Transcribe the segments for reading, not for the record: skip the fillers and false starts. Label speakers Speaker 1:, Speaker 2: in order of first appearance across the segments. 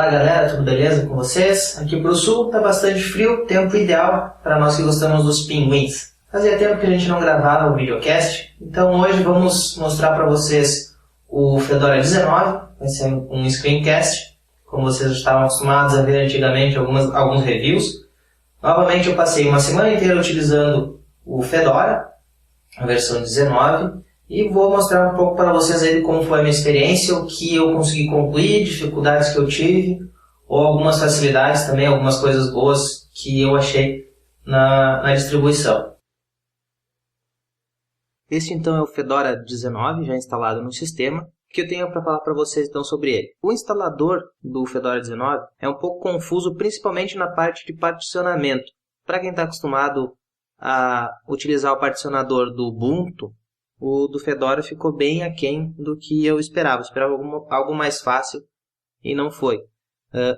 Speaker 1: Fala galera, tudo beleza com vocês? Aqui pro sul tá bastante frio, tempo ideal para nós que gostamos dos pinguins. Fazia tempo que a gente não gravava o videocast, então hoje vamos mostrar para vocês o Fedora 19, vai ser um screencast, como vocês já estavam acostumados a ver antigamente alguns reviews. Novamente eu passei uma semana inteira utilizando o Fedora, a versão 19, e vou mostrar um pouco para vocês aí como foi a minha experiência, o que eu consegui concluir, dificuldades que eu tive, ou algumas facilidades também, algumas coisas boas que eu achei na distribuição. Este então é o Fedora 19, já instalado no sistema. O que eu tenho para falar para vocês então sobre ele? O instalador do Fedora 19 é um pouco confuso, principalmente na parte de particionamento. Para quem está acostumado a utilizar o particionador do Ubuntu, o do Fedora ficou bem aquém do que eu esperava. Eu esperava algo mais fácil e não foi.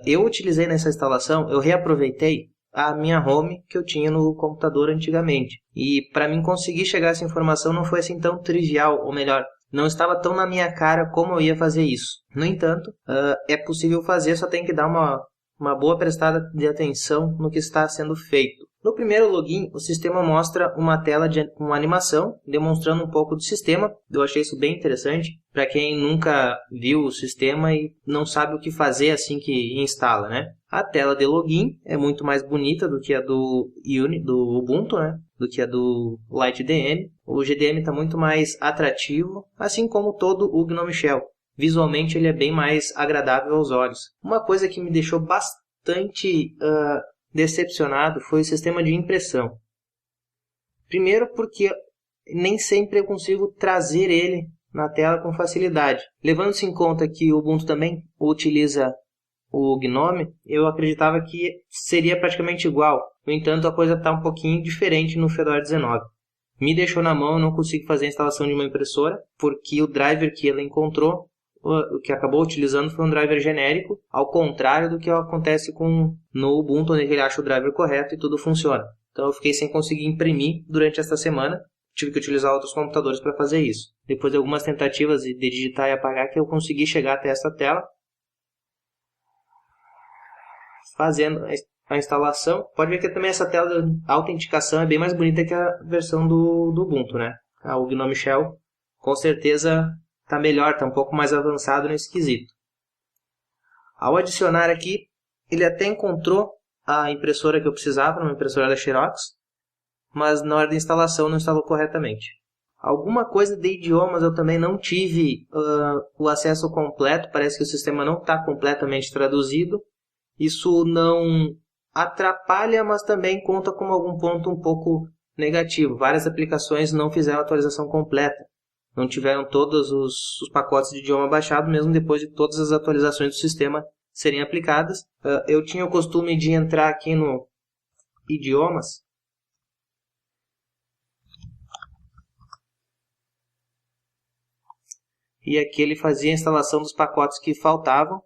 Speaker 1: Eu utilizei nessa instalação, eu reaproveitei a minha home que eu tinha no computador antigamente. E para mim conseguir chegar a essa informação não foi assim tão trivial, ou melhor, não estava tão na minha cara como eu ia fazer isso. No entanto, é possível fazer, só tem que dar uma boa prestada de atenção no que está sendo feito. No primeiro login, o sistema mostra uma tela de uma animação, demonstrando um pouco do sistema. Eu achei isso bem interessante, para quem nunca viu o sistema e não sabe o que fazer assim que instala, né? A tela de login é muito mais bonita do que a do Ubuntu, né? Do que a do LightDM. O GDM está muito mais atrativo, assim como todo o GNOME Shell. Visualmente ele é bem mais agradável aos olhos. Uma coisa que me deixou bastante decepcionado foi o sistema de impressão. Primeiro porque nem sempre eu consigo trazer ele na tela com facilidade. Levando-se em conta que o Ubuntu também utiliza o GNOME, eu acreditava que seria praticamente igual. No entanto, a coisa está um pouquinho diferente no Fedora 19. Me deixou na mão, eu não consigo fazer a instalação de uma impressora, porque o driver que ela encontrou, o que acabou utilizando foi um driver genérico, ao contrário do que acontece no Ubuntu, onde ele acha o driver correto e tudo funciona. Então eu fiquei sem conseguir imprimir durante esta semana, tive que utilizar outros computadores para fazer isso. Depois de algumas tentativas de digitar e apagar, que eu consegui chegar até esta tela, fazendo a instalação. Pode ver que também essa tela de autenticação é bem mais bonita que a versão do Ubuntu, né? O GNOME Shell com certeza está melhor, está um pouco mais avançado nesse quesito. Ao adicionar aqui, ele até encontrou a impressora que eu precisava, uma impressora da Xerox, mas na hora da instalação não instalou corretamente. Alguma coisa de idiomas eu também não tive o acesso completo, parece que o sistema não está completamente traduzido. Isso não atrapalha, mas também conta como algum ponto um pouco negativo. Várias aplicações não fizeram a atualização completa. Não tiveram todos os pacotes de idioma baixados, mesmo depois de todas as atualizações do sistema serem aplicadas. Eu tinha o costume de entrar aqui no idiomas e aqui ele fazia a instalação dos pacotes que faltavam.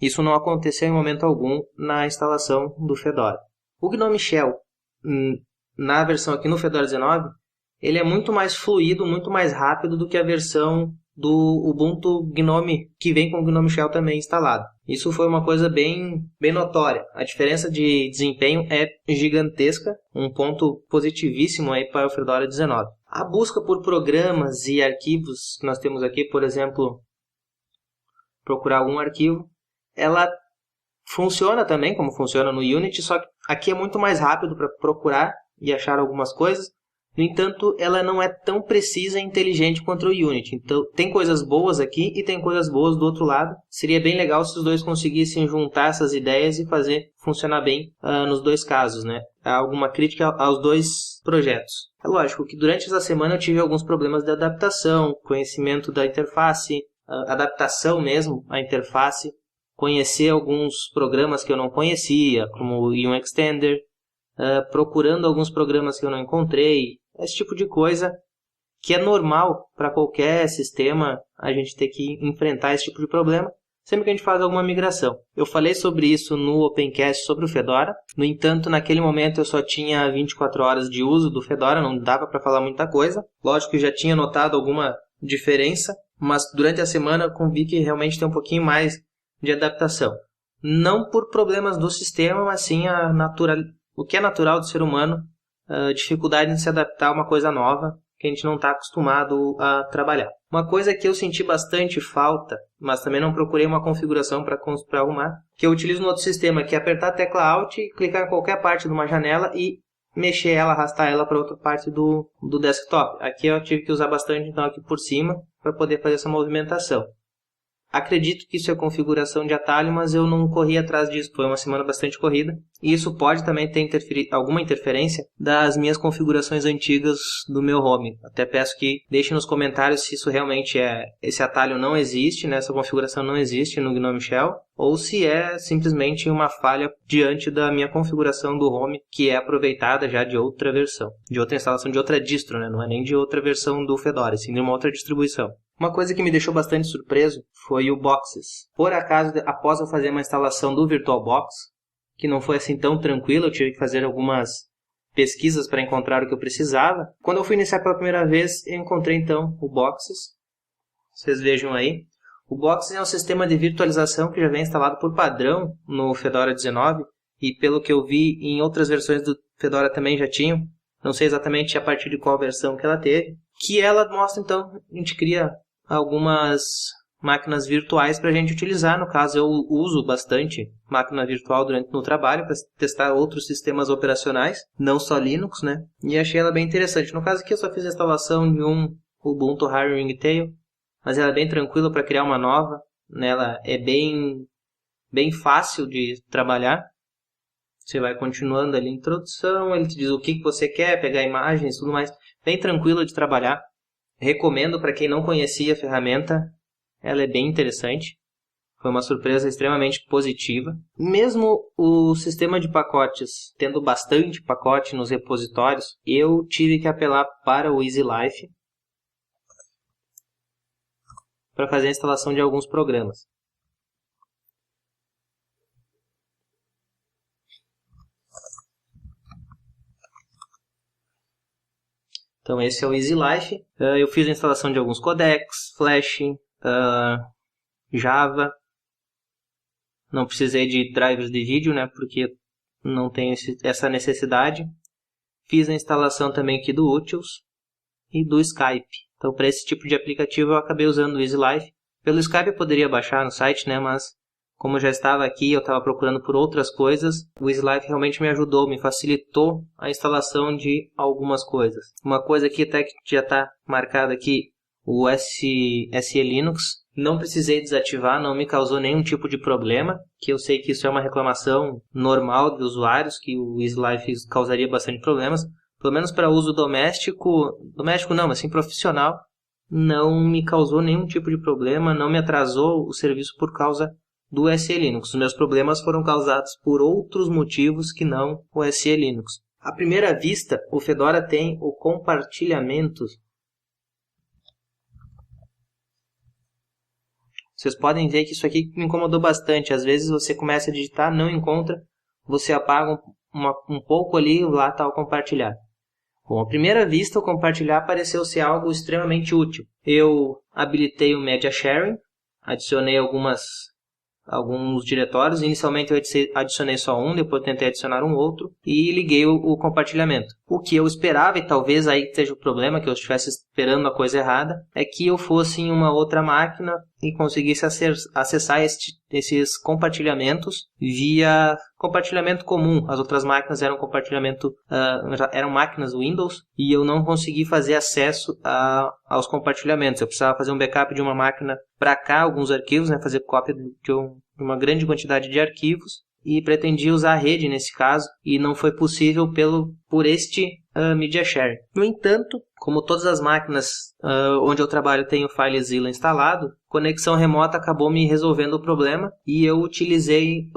Speaker 1: Isso não aconteceu em momento algum na instalação do Fedora. O GNOME Shell, na versão aqui no Fedora 19, ele é muito mais fluido, muito mais rápido do que a versão do Ubuntu GNOME, que vem com o GNOME Shell também instalado. Isso foi uma coisa bem notória. A diferença de desempenho é gigantesca, um ponto positivíssimo aí para o Fedora 19. A busca por programas e arquivos que nós temos aqui, por exemplo, procurar algum arquivo, ela funciona também como funciona no Unity, só que aqui é muito mais rápido para procurar e achar algumas coisas. No entanto, ela não é tão precisa e inteligente quanto o Unity. Então, tem coisas boas aqui e tem coisas boas do outro lado. Seria bem legal se os dois conseguissem juntar essas ideias e fazer funcionar bem nos dois casos, né? Há alguma crítica aos dois projetos. É lógico que durante essa semana eu tive alguns problemas de adaptação, conhecimento da interface, adaptação mesmo à interface, conhecer alguns programas que eu não conhecia, como o Extender, procurando alguns programas que eu não encontrei, esse tipo de coisa que é normal para qualquer sistema a gente ter que enfrentar esse tipo de problema sempre que a gente faz alguma migração. Eu falei sobre isso no Opencast sobre o Fedora, no entanto naquele momento eu só tinha 24 horas de uso do Fedora, não dava para falar muita coisa. Lógico que eu já tinha notado alguma diferença, mas durante a semana eu vi que realmente tem um pouquinho mais de adaptação. não por problemas do sistema, mas sim o que é natural do ser humano, a dificuldade em se adaptar a uma coisa nova que a gente não está acostumado a trabalhar. Uma coisa que eu senti bastante falta, mas também não procurei uma configuração para arrumar, que eu utilizo no outro sistema, que é apertar a tecla Alt, clicar em qualquer parte de uma janela e mexer ela, arrastar ela para outra parte do desktop. Aqui eu tive que usar bastante, então, aqui por cima, para poder fazer essa movimentação. Acredito que isso é configuração de atalho, mas eu não corri atrás disso. Foi uma semana bastante corrida. E isso pode também ter alguma interferência das minhas configurações antigas do meu home. Até peço que deixem nos comentários se isso realmente esse atalho não existe, né? Essa configuração não existe no GNOME Shell, ou se é simplesmente uma falha diante da minha configuração do home, que é aproveitada já de outra versão, de outra instalação, de outra distro, né? Não é nem de outra versão do Fedora, sim de uma outra distribuição. Uma coisa que me deixou bastante surpreso foi o Boxes. Por acaso, após eu fazer uma instalação do VirtualBox, que não foi assim tão tranquilo, eu tive que fazer algumas pesquisas para encontrar o que eu precisava. Quando eu fui iniciar pela primeira vez, eu encontrei então o Boxes. Vocês vejam aí. O Boxes é um sistema de virtualização que já vem instalado por padrão no Fedora 19 e pelo que eu vi em outras versões do Fedora também já tinham. Não sei exatamente a partir de qual versão que ela teve. Que ela mostra então, a gente cria algumas máquinas virtuais para a gente utilizar. No caso, eu uso bastante máquina virtual no trabalho para testar outros sistemas operacionais, não só Linux, né? E achei ela bem interessante. No caso aqui eu só fiz a instalação de um Ubuntu Hard Ringtail, mas ela é bem tranquila para criar uma nova. Ela é bem fácil de trabalhar. Você vai continuando ali a introdução, ele te diz o que você quer, pegar imagens e tudo mais. Bem tranquilo de trabalhar. Recomendo para quem não conhecia a ferramenta. Ela é bem interessante. Foi uma surpresa extremamente positiva. Mesmo o sistema de pacotes, tendo bastante pacote nos repositórios, eu tive que apelar para o EasyLife para fazer a instalação de alguns programas. Então esse é o EasyLife. Eu fiz a instalação de alguns codecs, Flash, Java. Não precisei de drivers de vídeo, né, porque não tenho essa necessidade. Fiz a instalação também aqui do Utils e do Skype. Então para esse tipo de aplicativo eu acabei usando o EasyLife. Pelo Skype eu poderia baixar no site, né, mas como eu já estava aqui, eu estava procurando por outras coisas, o EasyLife realmente me ajudou, me facilitou a instalação de algumas coisas. Uma coisa aqui até que já está marcada aqui, o SE Linux, não precisei desativar, não me causou nenhum tipo de problema, que eu sei que isso é uma reclamação normal de usuários, que o EasyLife causaria bastante problemas. Pelo menos para uso doméstico não, mas sim profissional, não me causou nenhum tipo de problema, não me atrasou o serviço por causa do SE Linux. Os meus problemas foram causados por outros motivos que não o SE Linux. À primeira vista, o Fedora tem o compartilhamento. Vocês podem ver que isso aqui me incomodou bastante. Às vezes você começa a digitar, não encontra, você apaga um pouco ali, lá está o compartilhar. Bom, à primeira vista, o compartilhar pareceu ser algo extremamente útil. Eu habilitei o Media Sharing, adicionei alguns diretórios. Inicialmente eu adicionei só um, depois tentei adicionar um outro e liguei o compartilhamento. O que eu esperava, e talvez aí seja o problema, que eu estivesse esperando a coisa errada, é que eu fosse em uma outra máquina e conseguisse acessar esses compartilhamentos via compartilhamento comum. As outras máquinas eram eram máquinas Windows e eu não consegui fazer acesso aos compartilhamentos. Eu precisava fazer um backup de uma máquina para cá, alguns arquivos, né, fazer cópia de uma grande quantidade de arquivos, e pretendia usar a rede nesse caso, e não foi possível por este Media Share. No entanto, como todas as máquinas onde eu trabalho tem o FileZilla instalado, conexão remota acabou me resolvendo o problema, e eu utilizei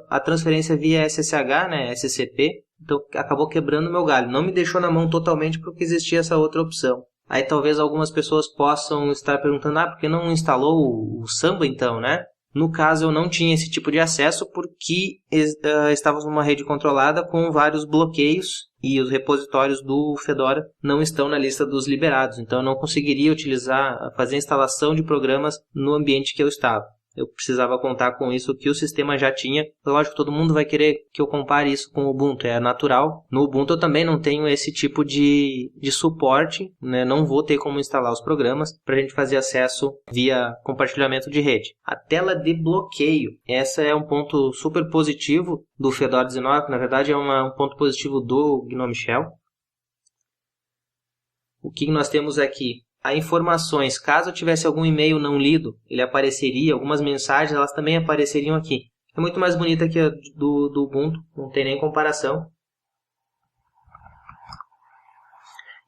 Speaker 1: a transferência via SSH, né, SCP, então acabou quebrando o meu galho. Não me deixou na mão totalmente porque existia essa outra opção. Aí talvez algumas pessoas possam estar perguntando, por que não instalou o Samba então, né? No caso, eu não tinha esse tipo de acesso porque estávamos numa rede controlada com vários bloqueios e os repositórios do Fedora não estão na lista dos liberados. Então, eu não conseguiria fazer a instalação de programas no ambiente que eu estava. eu precisava contar com isso que o sistema já tinha. Lógico, todo mundo vai querer que eu compare isso com o Ubuntu, é natural. No Ubuntu eu também não tenho esse tipo de suporte, né? Não vou ter como instalar os programas para a gente fazer acesso via compartilhamento de rede. A tela de bloqueio, essa é um ponto super positivo do Fedora 19, que na verdade é um ponto positivo do GNOME Shell. O que nós temos aqui? As informações, caso eu tivesse algum e-mail não lido, ele apareceria, algumas mensagens, elas também apareceriam aqui. É muito mais bonita que a do Ubuntu, não tem nem comparação.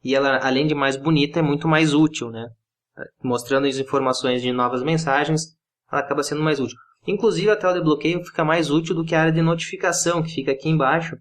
Speaker 1: E ela, além de mais bonita, é muito mais útil, né? Mostrando as informações de novas mensagens, ela acaba sendo mais útil. Inclusive, a tela de bloqueio fica mais útil do que a área de notificação, que fica aqui embaixo.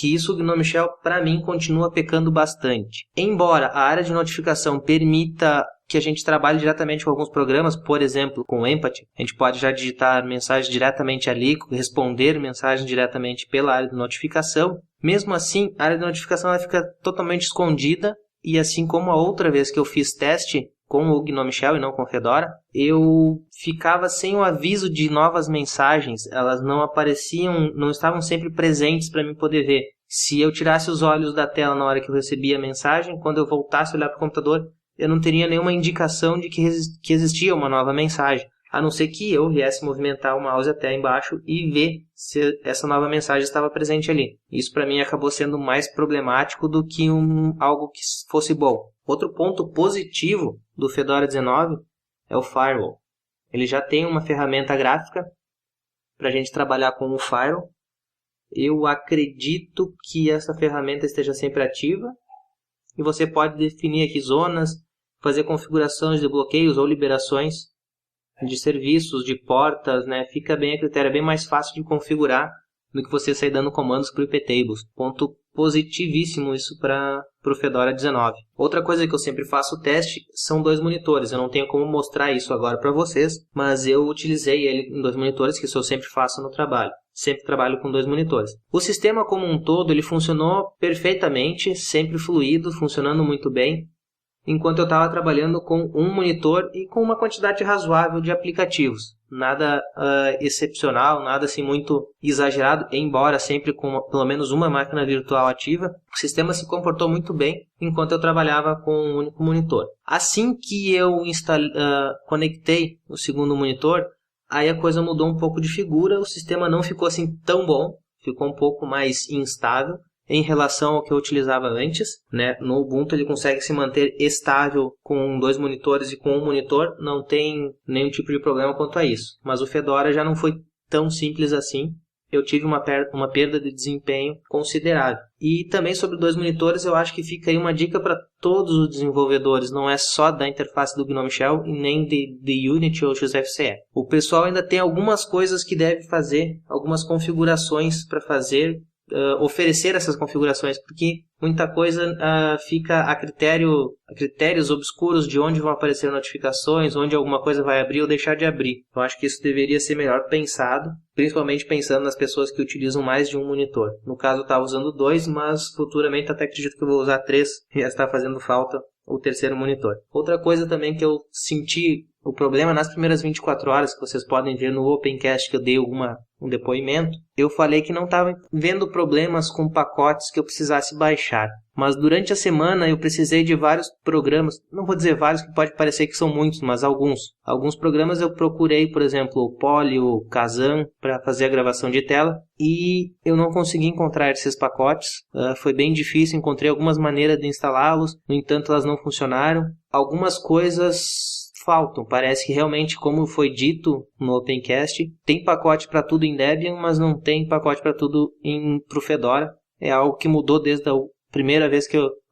Speaker 1: Que isso o GNOME Shell, para mim, continua pecando bastante. Embora a área de notificação permita que a gente trabalhe diretamente com alguns programas, por exemplo, com o Empathy, a gente pode já digitar mensagens diretamente ali, responder mensagens diretamente pela área de notificação. Mesmo assim, a área de notificação ela fica totalmente escondida, e assim como a outra vez que eu fiz teste com o GNOME Shell e não com o Fedora, eu ficava sem o aviso de novas mensagens, elas não apareciam, não estavam sempre presentes para mim poder ver. Se eu tirasse os olhos da tela na hora que eu recebia a mensagem, quando eu voltasse a olhar para o computador, eu não teria nenhuma indicação de que existia uma nova mensagem, a não ser que eu viesse movimentar o mouse até embaixo e ver se essa nova mensagem estava presente ali. Isso para mim acabou sendo mais problemático do que algo que fosse bom. Outro ponto positivo do Fedora 19 é o Firewall. Ele já tem uma ferramenta gráfica para a gente trabalhar com o Firewall. Eu acredito que essa ferramenta esteja sempre ativa. E você pode definir aqui zonas, fazer configurações de bloqueios ou liberações de serviços, de portas, né? Fica bem a critério, é bem mais fácil de configurar do que você sair dando comandos para o iptables. Ponto positivíssimo isso para o Fedora 19. Outra coisa que eu sempre faço teste são 2 monitores. Eu não tenho como mostrar isso agora para vocês, mas eu utilizei ele em 2 monitores, que isso eu sempre faço no trabalho. Sempre trabalho com 2 monitores. O sistema como um todo, ele funcionou perfeitamente, sempre fluido, funcionando muito bem, enquanto eu estava trabalhando com um monitor e com uma quantidade razoável de aplicativos. Nada excepcional, nada assim muito exagerado, embora sempre com pelo menos uma máquina virtual ativa. O sistema se comportou muito bem enquanto eu trabalhava com um único monitor. Assim que eu conectei o segundo monitor, aí a coisa mudou um pouco de figura, o sistema não ficou assim tão bom, ficou um pouco mais instável em relação ao que eu utilizava antes, né? No Ubuntu ele consegue se manter estável com 2 monitores e com um monitor, não tem nenhum tipo de problema quanto a isso. Mas o Fedora já não foi tão simples assim, eu tive uma perda de desempenho considerável. E também sobre 2 monitores, eu acho que fica aí uma dica para todos os desenvolvedores, não é só da interface do GNOME Shell e nem de Unity ou XFCE. O pessoal ainda tem algumas coisas que deve fazer, algumas configurações para fazer, oferecer essas configurações, porque muita coisa fica a critérios obscuros de onde vão aparecer notificações, onde alguma coisa vai abrir ou deixar de abrir. Eu acho que isso deveria ser melhor pensado, principalmente pensando nas pessoas que utilizam mais de um monitor. No caso eu estava usando 2, mas futuramente até acredito que eu vou usar 3, e já está fazendo falta o terceiro monitor. Outra coisa também que eu senti o problema nas primeiras 24 horas, que vocês podem ver no Opencast que eu dei um depoimento, eu falei que não estava vendo problemas com pacotes que eu precisasse baixar. Mas durante a semana eu precisei de vários programas, não vou dizer vários, que pode parecer que são muitos, mas alguns. Alguns programas eu procurei, por exemplo, o Poly, o Kazan, para fazer a gravação de tela, e eu não consegui encontrar esses pacotes. Foi bem difícil, encontrei algumas maneiras de instalá-los, no entanto elas não funcionaram. Algumas coisas faltam, parece que realmente, como foi dito no Opencast, tem pacote para tudo em Debian, mas não tem pacote para tudo para o Fedora. É algo que mudou desde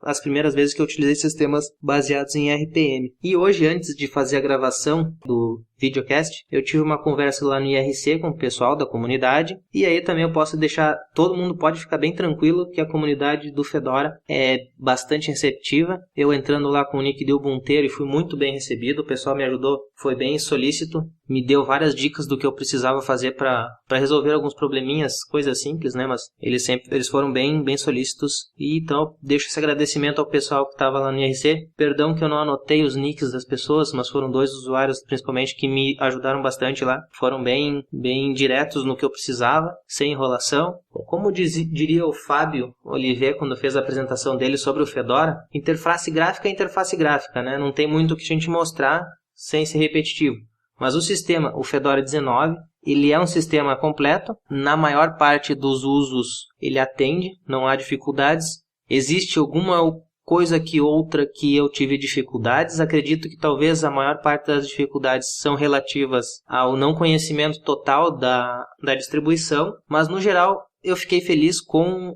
Speaker 1: as primeiras vezes que eu utilizei sistemas baseados em RPM. E hoje, antes de fazer a gravação do videocast, eu tive uma conversa lá no IRC com o pessoal da comunidade, e aí também eu posso deixar, todo mundo pode ficar bem tranquilo que a comunidade do Fedora é bastante receptiva. Eu entrando lá com o nick de Ubunteiro e fui muito bem recebido, o pessoal me ajudou, foi bem solícito, me deu várias dicas do que eu precisava fazer para resolver alguns probleminhas, coisas simples, né? Mas eles foram bem solícitos, e então eu deixo esse agradecimento agradecimento ao pessoal que estava lá no IRC. Perdão que eu não anotei os nicks das pessoas, mas foram 2 usuários principalmente que me ajudaram bastante lá. Foram bem diretos no que eu precisava, sem enrolação. Como diria o Fábio Olivier quando fez a apresentação dele sobre o Fedora, interface gráfica é interface gráfica, né? Não tem muito o que a gente mostrar sem ser repetitivo. Mas o sistema, o Fedora 19, ele é um sistema completo. Na maior parte dos usos ele atende, não há dificuldades. Existe alguma coisa que outra que eu tive dificuldades. Acredito que talvez a maior parte das dificuldades são relativas ao não conhecimento total da distribuição. Mas no geral eu fiquei feliz com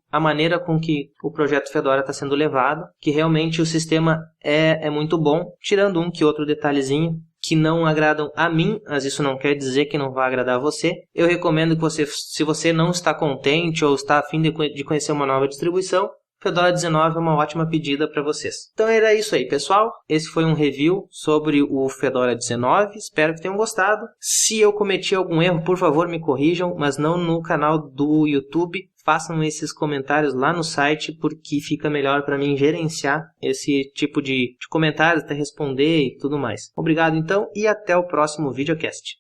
Speaker 1: a maneira com que o projeto Fedora está sendo levado, que realmente o sistema é muito bom, tirando um que outro detalhezinho que não agradam a mim, mas isso não quer dizer que não vai agradar a você. Eu recomendo que você, se você não está contente ou está a fim de conhecer uma nova distribuição, Fedora 19 é uma ótima pedida para vocês. Então era isso aí, pessoal. Esse foi um review sobre o Fedora 19. Espero que tenham gostado. Se eu cometi algum erro, por favor, me corrijam, mas não no canal do YouTube. Façam esses comentários lá no site, porque fica melhor para mim gerenciar esse tipo de comentários, até responder e tudo mais. Obrigado então e até o próximo videocast.